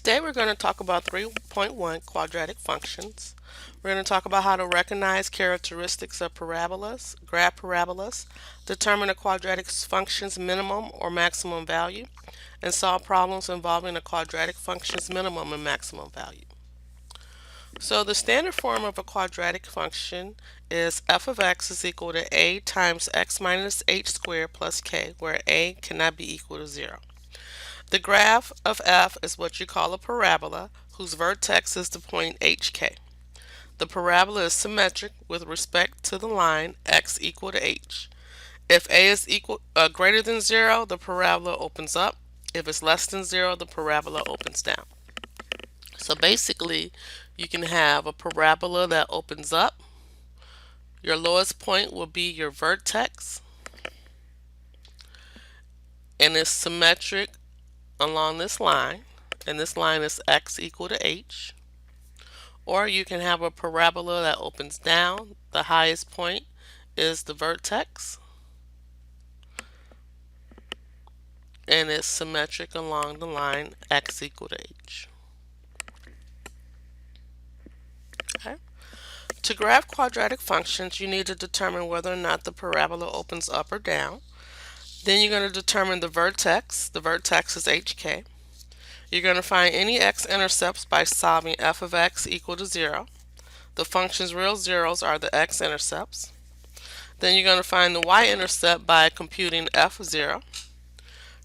Today we're going to talk about 3.1 quadratic functions. We're going to talk about how to recognize characteristics of parabolas, graph parabolas, determine a quadratic function's minimum or maximum value, and solve problems involving a quadratic function's minimum and maximum value. So the standard form of a quadratic function is f of x is equal to a times x minus h squared plus k, where a cannot be equal to 0. The graph of f is what you call a parabola, whose vertex is the point hk. The parabola is symmetric with respect to the line x equal to h. If a is greater than 0, the parabola opens up. If it's less than 0, the parabola opens down. So basically, you can have a parabola that opens up. Your lowest point will be your vertex, and it's symmetric along this line, and this line is x equal to h. Or you can have a parabola that opens down. The highest point is the vertex, and it's symmetric along the line x equal to h. Okay. To graph quadratic functions, you need to determine whether or not the parabola opens up or down. Then you're going to determine the vertex. The vertex is hk. You're going to find any x-intercepts by solving f of x equal to 0. The function's real zeros are the x-intercepts. Then you're going to find the y-intercept by computing f of 0.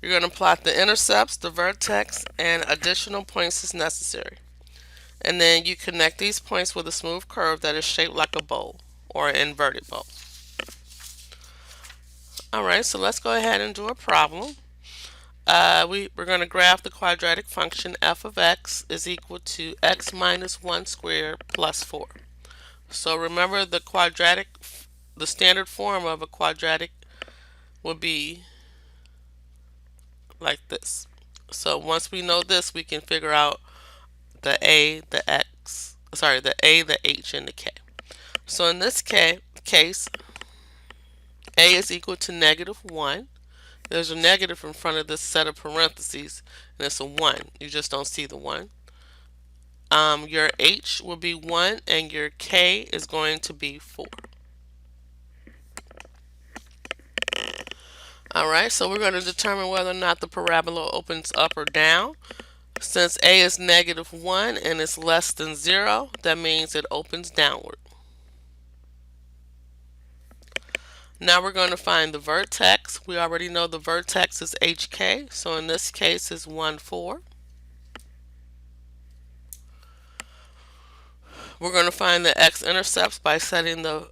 You're going to plot the intercepts, the vertex, and additional points as necessary. And then you connect these points with a smooth curve that is shaped like a bowl or an inverted bowl. Alright, so let's go ahead and do a problem. We're going to graph the quadratic function f of x is equal to x minus 1 squared plus 4. So remember, the standard form of a quadratic would be like this. So once we know this, we can figure out the a, the h, and the k. So in this case, a is equal to -1. There's a negative in front of this set of parentheses, and it's a 1. You just don't see the 1. Your h will be 1, and your k is going to be 4. Alright, so we're going to determine whether or not the parabola opens up or down. Since a is -1 and it's less than 0, that means it opens downward. Now we're going to find the vertex. We already know the vertex is hk, so in this case it's 1, 4. We're going to find the x-intercepts by setting the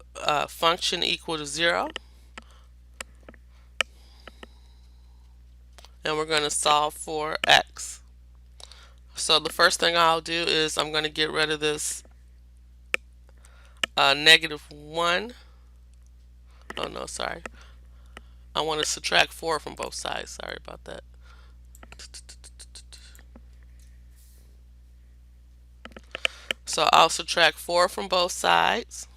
function equal to 0. And we're going to solve for x. So the first thing I'll do is I'm going to get rid of this -1. Oh no, sorry. I want to subtract 4 from both sides. Sorry about that. So I'll subtract 4 from both sides.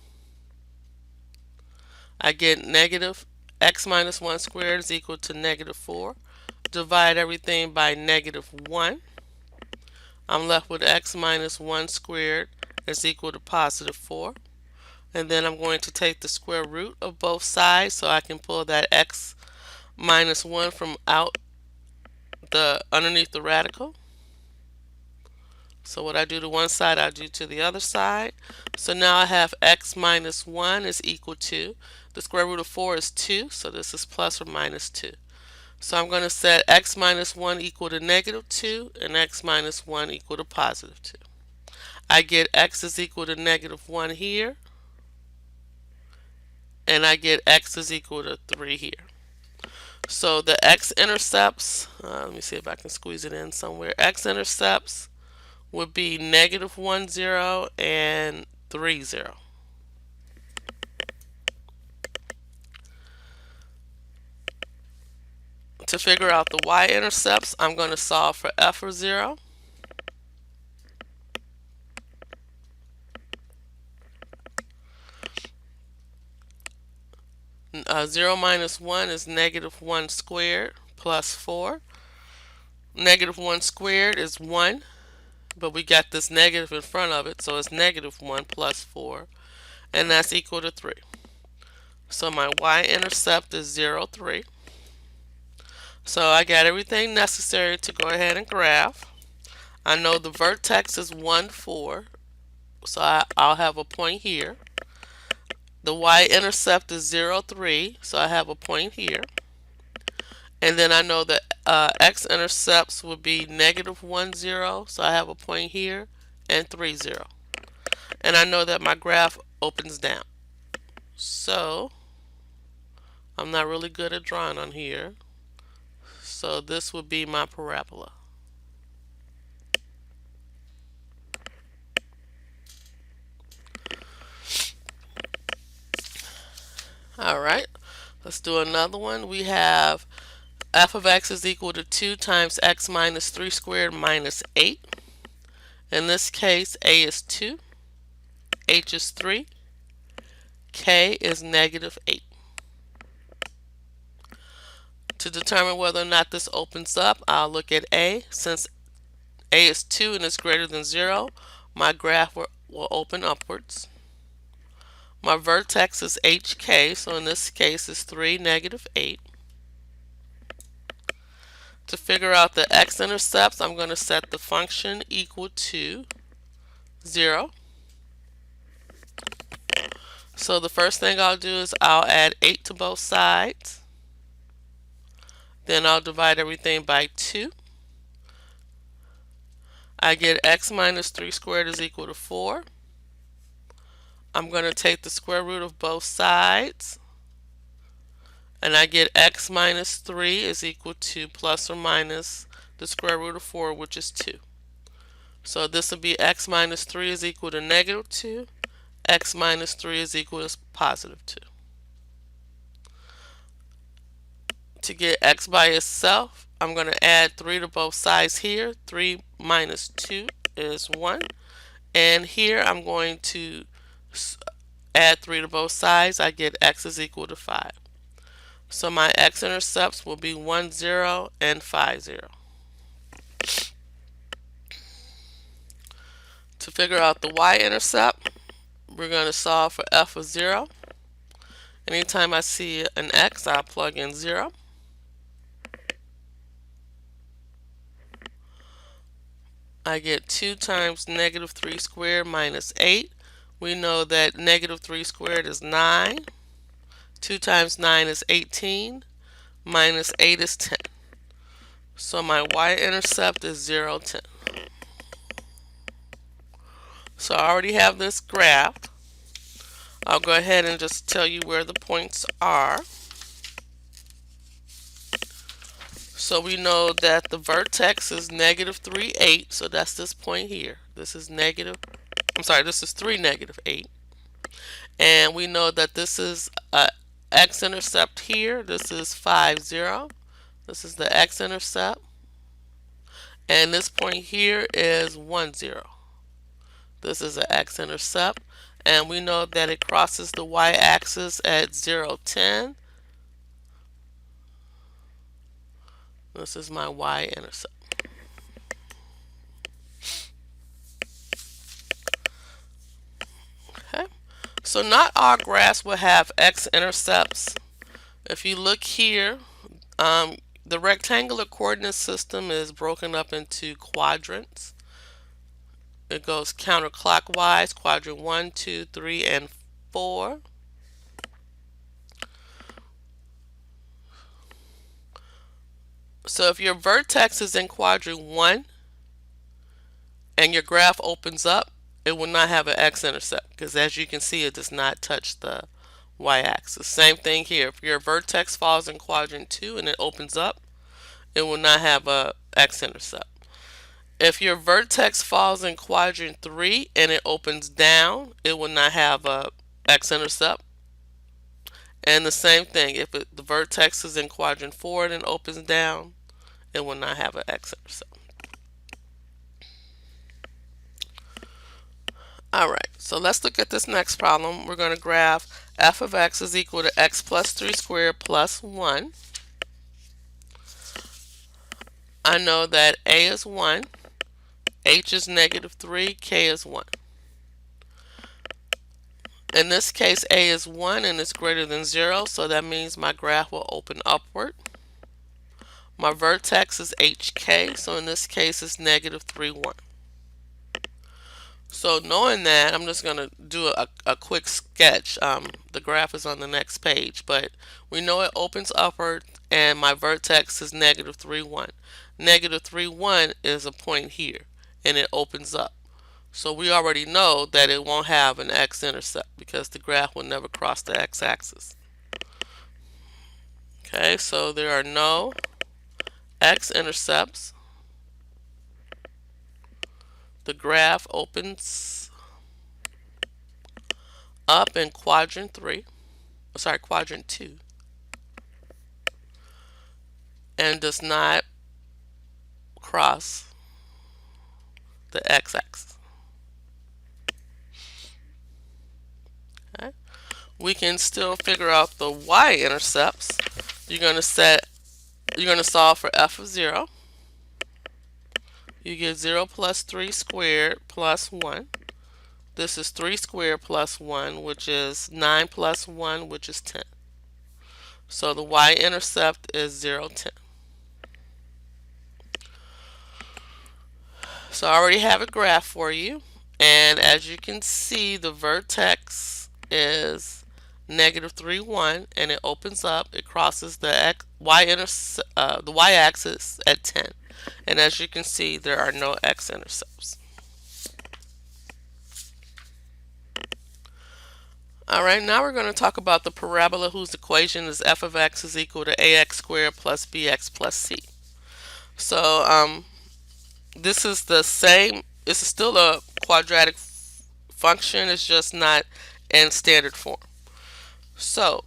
I get negative x minus 1 squared is equal to -4. Divide everything by -1. I'm left with x minus 1 squared is equal to +4. And then I'm going to take the square root of both sides so I can pull that x minus 1 from underneath the radical. So what I do to one side, I do to the other side. So now I have x minus 1 is equal to, the square root of 4 is 2, so this is plus or minus 2. So I'm going to set x minus 1 equal to -2 and x minus 1 equal to +2. I get x is equal to -1 here, and I get x is equal to 3 here. So the x-intercepts, let me see if I can squeeze it in somewhere. X-intercepts would be -1, 0 and 3, 0. To figure out the y-intercepts, I'm going to solve for f of 0. 0 minus 1 is -1 squared plus 4. -1 squared is 1. but we got this negative in front of it, so it's negative 1 plus 4, and that's equal to 3. So my y-intercept is 0, 3. So I got everything necessary to go ahead and graph. I know the vertex is 1, 4, so I'll have a point here. The y-intercept is 0, 3, so I have a point here. And then I know that x-intercepts would be negative 1, 0, so I have a point here, and 3, 0. And I know that my graph opens down. So I'm not really good at drawing on here. So this would be my parabola. Alright, let's do another one. We have f of x is equal to 2 times x minus 3 squared minus 8. In this case, a is 2, h is 3, k is negative 8. To determine whether or not this opens up, I'll look at a. Since a is 2 and is greater than 0, my graph will open upwards. My vertex is hk, so in this case it's 3, negative 8. To figure out the x-intercepts, I'm going to set the function equal to 0. So the first thing I'll do is I'll add 8 to both sides. Then I'll divide everything by 2. I get x minus 3 squared is equal to 4. I'm going to take the square root of both sides. And I get x minus 3 is equal to plus or minus the square root of 4, which is 2. So this will be x minus 3 is equal to negative 2. X minus 3 is equal to positive 2. To get x by itself, I'm going to add 3 to both sides here. 3 minus 2 is 1. And here I'm going to add 3 to both sides. I get x is equal to 5. So my x-intercepts will be 1, 0, and 5, 0. To figure out the y-intercept, we're going to solve for f of 0. Anytime I see an x, I'll plug in 0. I get 2 times negative 3 squared minus 8. We know that negative 3 squared is 9. 2 times 9 is 18. Minus 8 is 10. So my y-intercept is 0, 10. So I already have this graphed. I'll go ahead and just tell you where the points are. So we know that the vertex is negative 3, 8. So that's this point here. This is this is 3, negative 8. And we know that this is x-intercept here. This is 5, 0. This is the x-intercept. And this point here is 1, 0. This is an x-intercept. And we know that it crosses the y-axis at 0, 10. This is my y-intercept. Okay. So not all graphs will have x-intercepts. If you look here, the rectangular coordinate system is broken up into quadrants. It goes counterclockwise, quadrant 1, 2, 3, and 4. So if your vertex is in quadrant 1 and your graph opens up, it will not have an x-intercept because as you can see, it does not touch the y-axis. Same thing here. If your vertex falls in quadrant 2 and it opens up, it will not have a x-intercept. If your vertex falls in quadrant 3 and it opens down, it will not have a x-intercept. And the same thing, if the vertex is in quadrant 4 and it opens down, it will not have an x-intercept. Alright, so let's look at this next problem. We're going to graph f of x is equal to x plus 3 squared plus 1. I know that a is 1, H is -3, K is 1. In this case, A is 1 and it's greater than 0, so that means my graph will open upward. My vertex is HK, so in this case it's -3, 1. So knowing that, I'm just going to do a quick sketch. The graph is on the next page, but we know it opens upward and my vertex is -3, 1. -3, 1 is a point here and it opens up. So we already know that it won't have an x-intercept because the graph will never cross the x-axis. Okay, so there are no x-intercepts. The graph opens up in quadrant 2, and does not cross the x-axis. Okay. We can still figure out the y-intercepts. You're going to solve for f of 0. You get 0 plus 3 squared plus 1. This is 3 squared plus 1, which is 9 plus 1, which is 10. So the y-intercept is 0, 10. So I already have a graph for you, and as you can see, the vertex is -3, 1, and it opens up. It crosses the y-axis at 10, and as you can see, there are no x-intercepts. All right, now we're going to talk about the parabola whose equation is f of x is equal to ax squared plus bx plus c. So this is the same. This is still a quadratic function. It's just not in standard form. So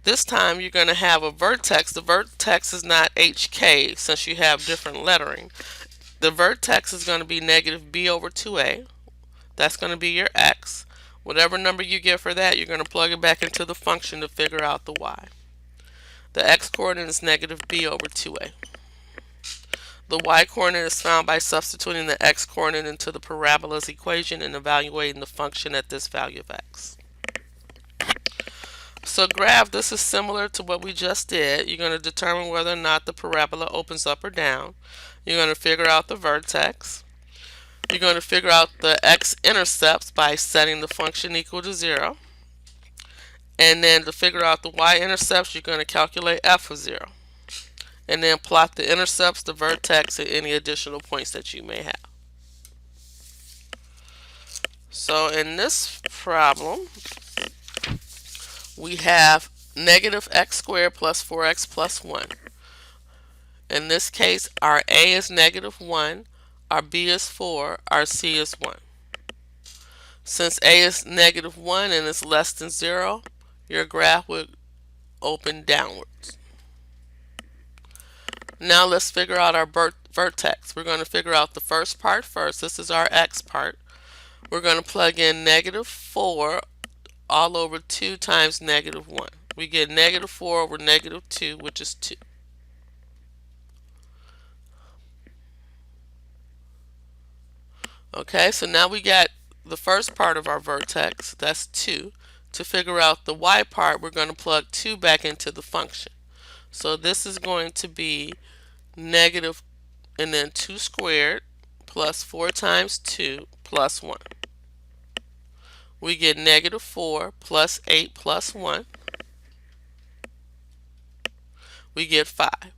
this time you're going to have a vertex. The vertex is not HK since you have different lettering. The vertex is going to be -b over 2a. That's going to be your x. Whatever number you get for that, you're going to plug it back into the function to figure out the y. The x coordinate is -b over 2a. The y coordinate is found by substituting the x coordinate into the parabola's equation and evaluating the function at this value of x. So graph, this is similar to what we just did. You're going to determine whether or not the parabola opens up or down. You're going to figure out the vertex. You're going to figure out the x-intercepts by setting the function equal to 0. And then to figure out the y-intercepts, you're going to calculate f of 0. And then plot the intercepts, the vertex, and any additional points that you may have. So in this problem, we have -x squared plus 4x plus 1. In this case, our a is -1, our b is 4, our c is 1. Since a is -1 and is less than 0, your graph would open downwards. Now let's figure out our vertex. We're going to figure out the first part first. This is our x part. We're going to plug in -4 all over 2 times -1. We get -4 over -2, which is 2. Okay, so now we got the first part of our vertex, that's 2. To figure out the y part, we're going to plug 2 back into the function. So this is going to be negative and then 2 squared plus 4 times 2 plus 1. We get -4 plus 8 plus 1. We get 5.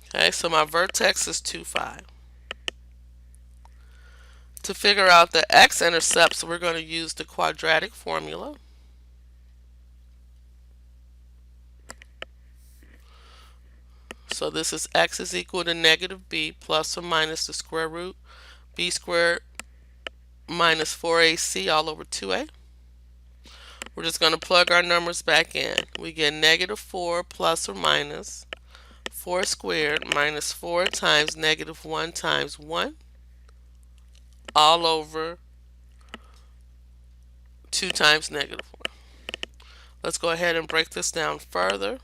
Okay, so my vertex is 2, 5. To figure out the x-intercepts, we're going to use the quadratic formula. So this is x is equal to -b plus or minus the square root b squared minus 4ac all over 2a. We're just going to plug our numbers back in. We get -4 plus or minus 4 squared minus 4 times -1 times 1 all over 2 times -1. Let's go ahead and break this down further.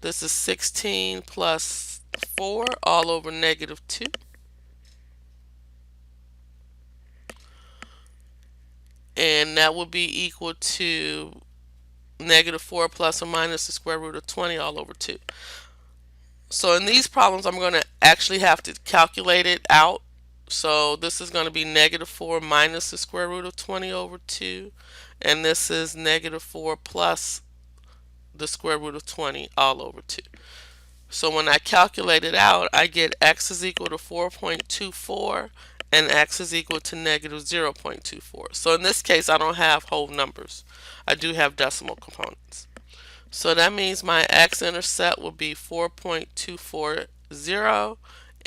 This is 16 plus 4 all over -2. and that would be equal to negative 4 plus or minus the square root of 20 all over 2. So in these problems, I'm going to actually have to calculate it out. So this is going to be negative 4 minus the square root of 20 over 2. And this is negative 4 plus the square root of 20 all over 2. So when I calculate it out, I get x is equal to 4.24 and x is equal to negative 0.24. So in this case, I don't have whole numbers. I do have decimal components. So that means my x-intercept will be 4.240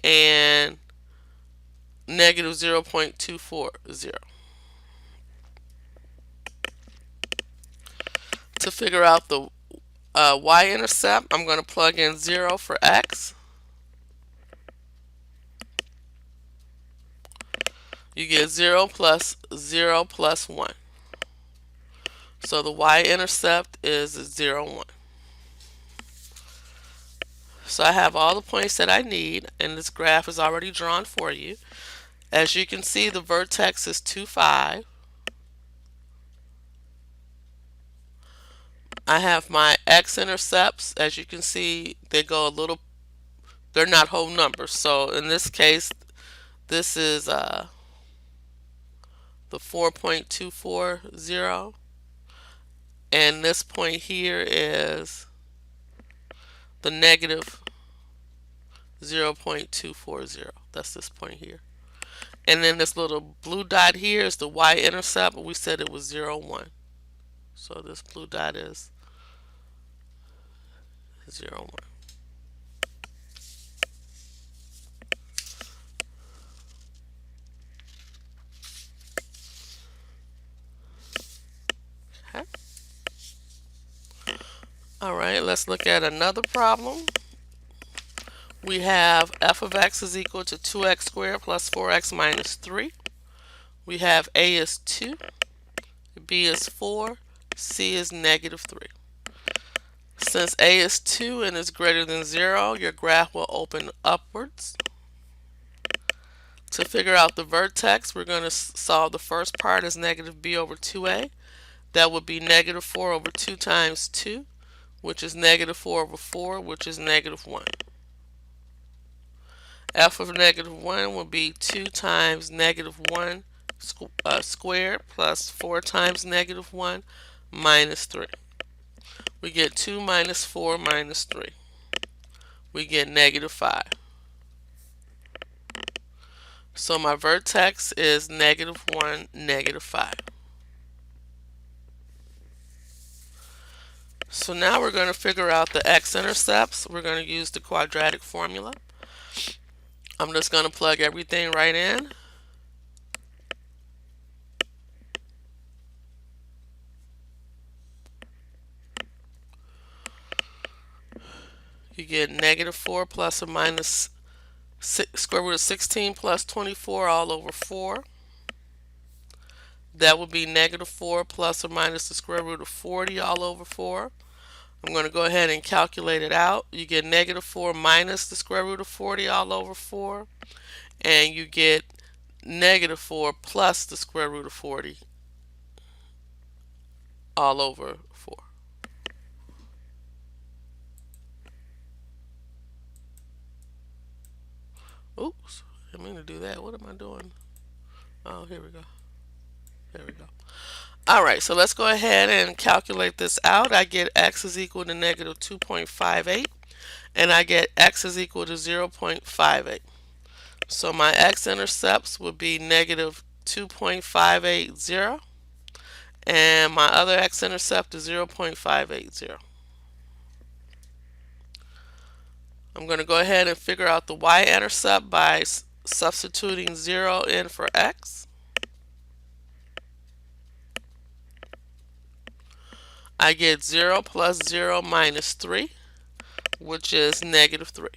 and negative 0.240. To figure out the y-intercept, I'm going to plug in 0 for x. You get 0 plus 0 plus 1. So the y-intercept is 0, 1. So I have all the points that I need, and this graph is already drawn for you. As you can see, the vertex is 2, 5. I have my x-intercepts. As you can see, they go a little, they're not whole numbers. So in this case, this is the 4.240, and this point here is the negative 0.240. That's this point here. And then this little blue dot here is the y-intercept. We said it was 0, 1. So this blue dot is 0, 1. Okay. All right, let's look at another problem. We have f of x is equal to 2x squared plus 4x minus 3. We have a is 2, b is 4, c is negative 3. Since a is 2 and is greater than 0, your graph will open upwards. To figure out the vertex, we're going to solve the first part as negative b over 2a. That would be negative 4 over 2 times 2, which is negative 4 over 4, which is negative 1. F of negative 1 will be 2 times negative 1 squared plus 4 times negative 1 minus 3. We get 2 minus 4 minus 3. We get negative 5. So my vertex is negative 1, negative 5. So now we're going to figure out the x-intercepts. We're going to use the quadratic formula. I'm just going to plug everything right in. You get negative 4 plus or minus square root of 16 plus 24 all over 4. That would be negative 4 plus or minus the square root of 40 all over 4. I'm going to go ahead and calculate it out. You get negative 4 minus the square root of 40 all over 4. And you get negative 4 plus the square root of 40 all over 4. Oops, I didn't mean to do that. What am I doing? Oh, here we go. There we go. All right, so let's go ahead and calculate this out. I get x is equal to negative 2.58, and I get x is equal to 0.58. So my x-intercepts would be negative 2.580, and my other x-intercept is 0.580. I'm going to go ahead and figure out the y-intercept by substituting 0 in for x. I get 0 plus 0 minus 3, which is negative 3.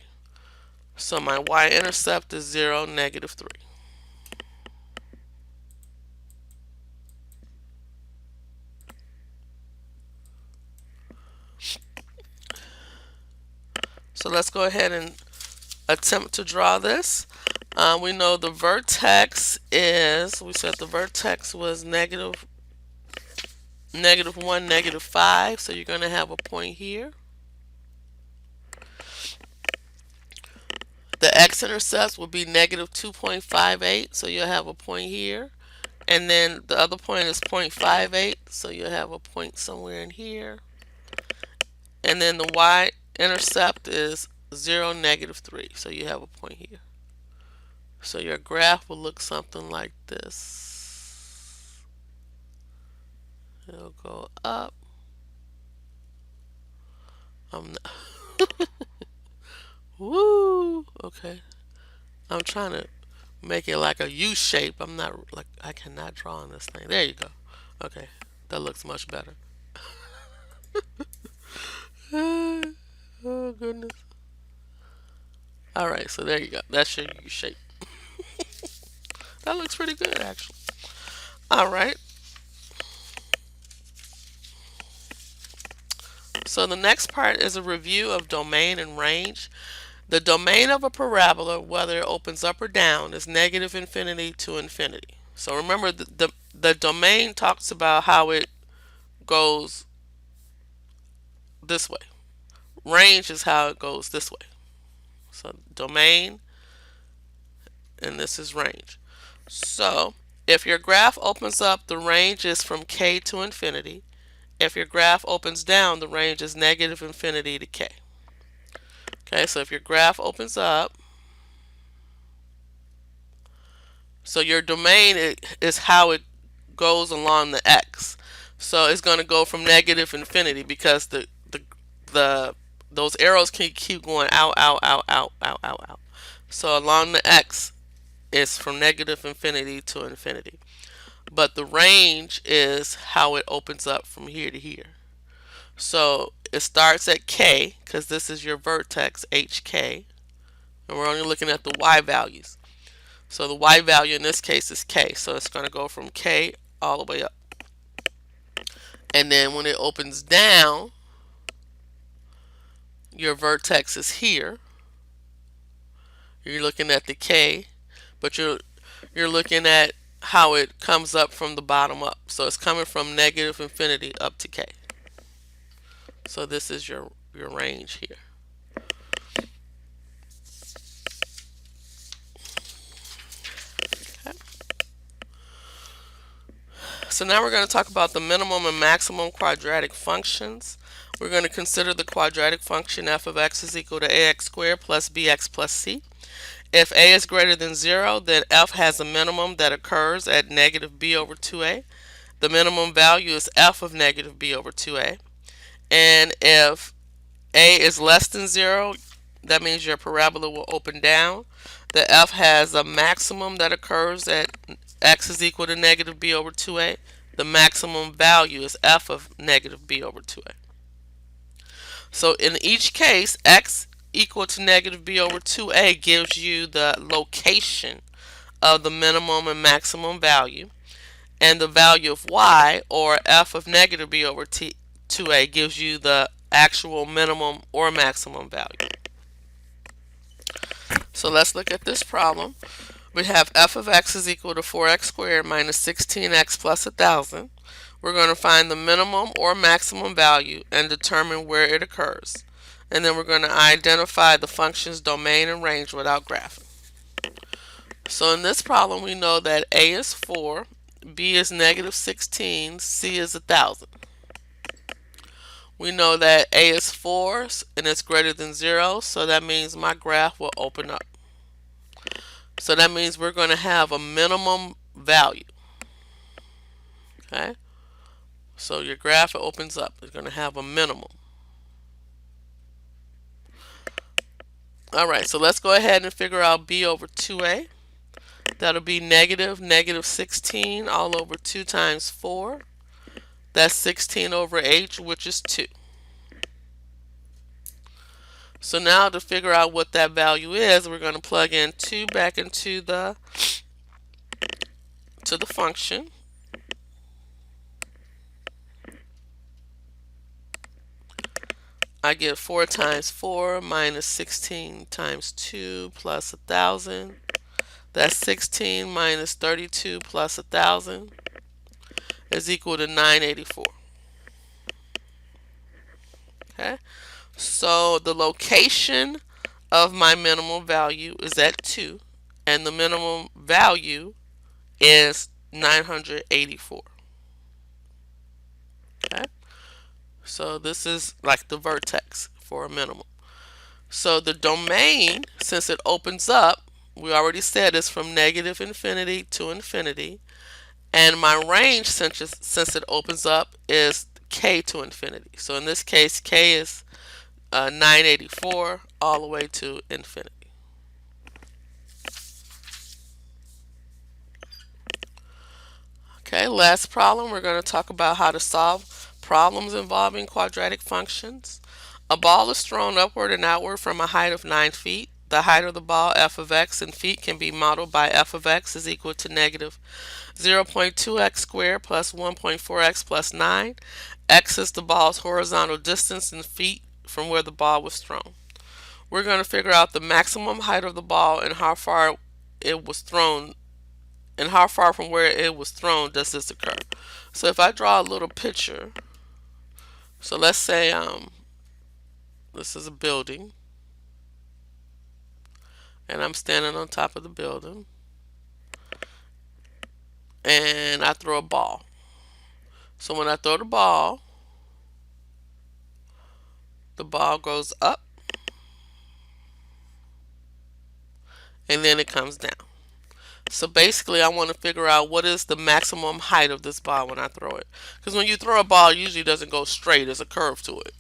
So my y-intercept is 0, negative 3. So let's go ahead and attempt to draw this. We know the vertex is, we said the vertex was negative -1, -5, so you're going to have a point here. The x-intercept will be -2.58, so you'll have a point here. And then the other point is 0.58, so you'll have a point somewhere in here. And then the y-intercept is 0, -3, so you have a point here. So your graph will look something like this. It'll go up. I'm not Woo! Okay. I'm trying to make it like a U shape. I'm not like I cannot draw on this thing. There you go. Okay. That looks much better. Oh goodness. Alright, so there you go. That's your U shape. That looks pretty good actually. Alright. So the next part is a review of domain and range. The domain of a parabola, whether it opens up or down, is -infinity to infinity. So remember, the domain talks about how it goes this way. Range is how it goes this way. So domain, and this is range. So if your graph opens up, the range is from k to infinity. If your graph opens down, the range is -infinity to k. Okay, so if your graph opens up, so your domain is how it goes along the x. So it's going to go from -infinity because the those arrows can keep going out, out, out, out, out, out, out. So along the x, it's from -infinity to infinity. But the range is how it opens up from here to here. So it starts at k, because this is your vertex, hk. And we're only looking at the y values. So the y value in this case is k. So it's going to go from k all the way up. And then when it opens down, your vertex is here. You're looking at the k, but you're looking at how it comes up from the bottom up. So it's coming from -infinity up to k. So this is your range here. Okay. So now we're going to talk about the minimum and maximum quadratic functions. We're going to consider the quadratic function f of x is equal to ax squared plus bx plus c. If a is greater than 0, then f has a minimum that occurs at -b over 2a. The minimum value is f of -b over 2a. And if a is less than 0, that means your parabola will open down. The f has a maximum that occurs at x is equal to -b over 2a. The maximum value is f of -b over 2a. So in each case, x equal to -b over 2a gives you the location of the minimum and maximum value, and the value of y, or f of -b over 2a, gives you the actual minimum or maximum value. So let's look at this problem. We have f of x is equal to 4x squared minus 16x plus 1,000. We're going to find the minimum or maximum value and determine where it occurs. And then we're going to identify the function's domain and range without graphing. So in this problem, we know that a is 4, b is -16, c is 1,000. We know that a is 4 and it's greater than 0, so that means my graph will open up. So that means we're going to have a minimum value. Okay? So your graph opens up. It's going to have a minimum. Alright, so let's go ahead and figure out b over 2a. That'll be -16 all over 2 times 4. That's 16 over h, which is 2. So now to figure out what that value is, we're going to plug in 2 back into the function. I get 4 times 4 minus 16 times 2 plus 1,000. That's 16 minus 32 plus 1,000 is equal to 984. Okay, so the location of my minimum value is at 2, and the minimum value is 984. Okay, so this is like the vertex for a minimum. So the domain, since it opens up, we already said is from negative infinity to infinity. And my range, since it opens up, is k to infinity. So in this case, k is 984 all the way to infinity. Okay, last problem. We're going to talk about how to solve problems involving quadratic functions. A ball is thrown upward and outward from a height of 9 feet. The height of the ball, f of x, in feet can be modeled by f of x is equal to negative 0.2x squared plus 1.4x plus 9. X is the ball's horizontal distance in feet from where the ball was thrown. We're going to figure out the maximum height of the ball and how far it was thrown, and how far from where it was thrown does this occur. So if I draw a little picture, so let's say this is a building, and I'm standing on top of the building, and I throw a ball. So when I throw the ball goes up, and then it comes down. So basically I want to figure out what is the maximum height of this ball when I throw it. Because when you throw a ball, it usually doesn't go straight, there's a curve to it.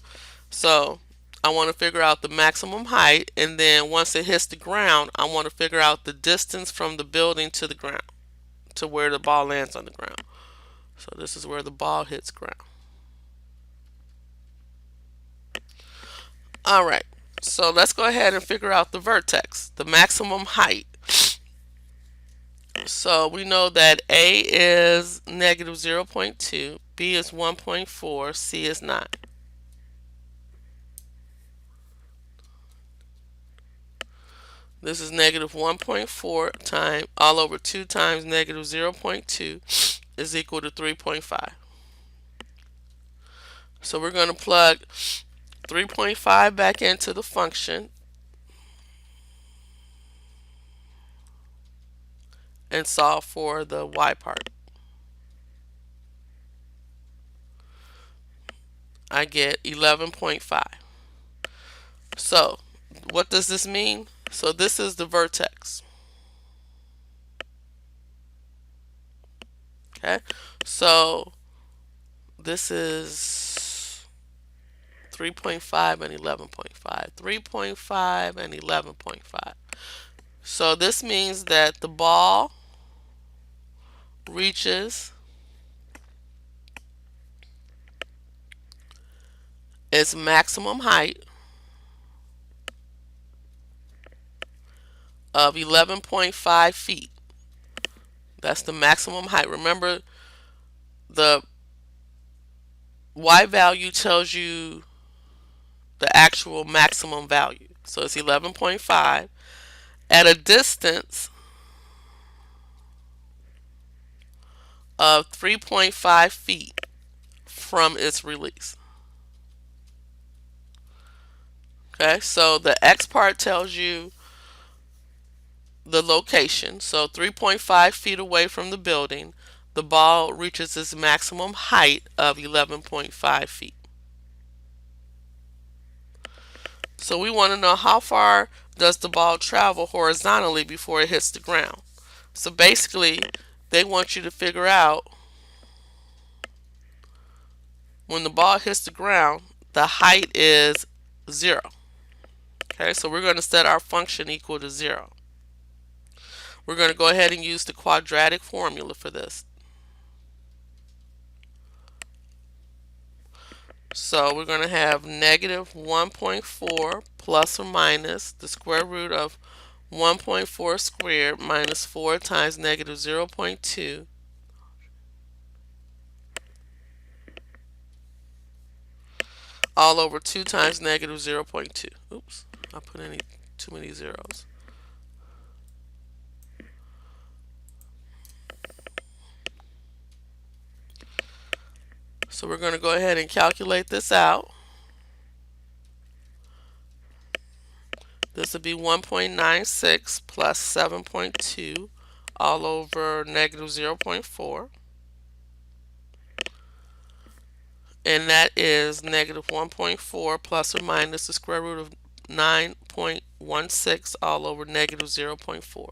So I want to figure out the maximum height, and then once it hits the ground, I want to figure out the distance from the building to the ground, to where the ball lands on the ground. So this is where the ball hits ground. Alright, so let's go ahead and figure out the vertex, the maximum height. So we know that A is negative 0.2, B is 1.4, C is 9. This is negative 1.4 times all over 2 times negative 0.2 is equal to 3.5. So we're going to plug 3.5 back into the function and solve for the y part. I get 11.5. So what does this mean? So this is the vertex. Okay, so this is 3.5 and 11.5. 3.5 and 11.5. So this means that the ball reaches its maximum height of 11.5 feet. That's the maximum height. Remember, the y value tells you the actual maximum value. So it's 11.5 at a distance of 3.5 feet from its release. Okay, so the x part tells you the location. So 3.5 feet away from the building, the ball reaches its maximum height of 11.5 feet. So we want to know how far does the ball travel horizontally before it hits the ground. So basically, they want you to figure out when the ball hits the ground, the height is 0. Okay, so we're going to set our function equal to 0. We're going to go ahead and use the quadratic formula for this. So we're going to have negative 1.4 plus or minus the square root of 1.4 squared minus 4 times negative 0.2 all over 2 times negative 0.2. Oops, I put in too many zeros. So we're going to go ahead and calculate this out. This would be 1.96 plus 7.2 all over negative 0.4. And that is negative 1.4 plus or minus the square root of 9.16 all over negative 0.4.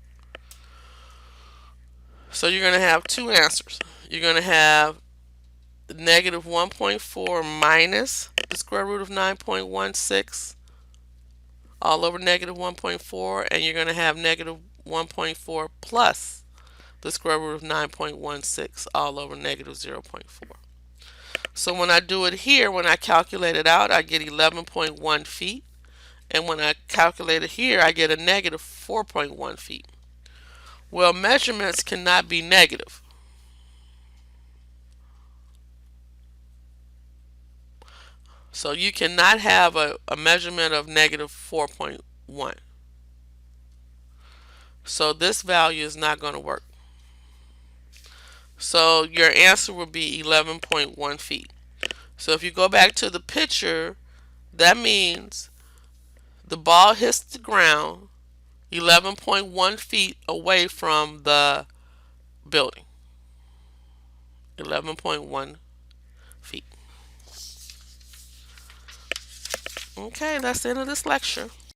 So you're going to have two answers. You're going to have negative 1.4 minus the square root of 9.16 all over negative 1.4, and you're going to have negative 1.4 plus the square root of 9.16 all over negative 0.4. So when I do it here, when I calculate it out, I get 11.1 feet. And when I calculate it here, I get a negative 4.1 feet. Well, measurements cannot be negative. So you cannot have a measurement of negative 4.1. So this value is not going to work. So your answer would be 11.1 feet. So if you go back to the picture, that means the ball hits the ground 11.1 feet away from the building. 11.1 feet. Okay, that's the end of this lecture.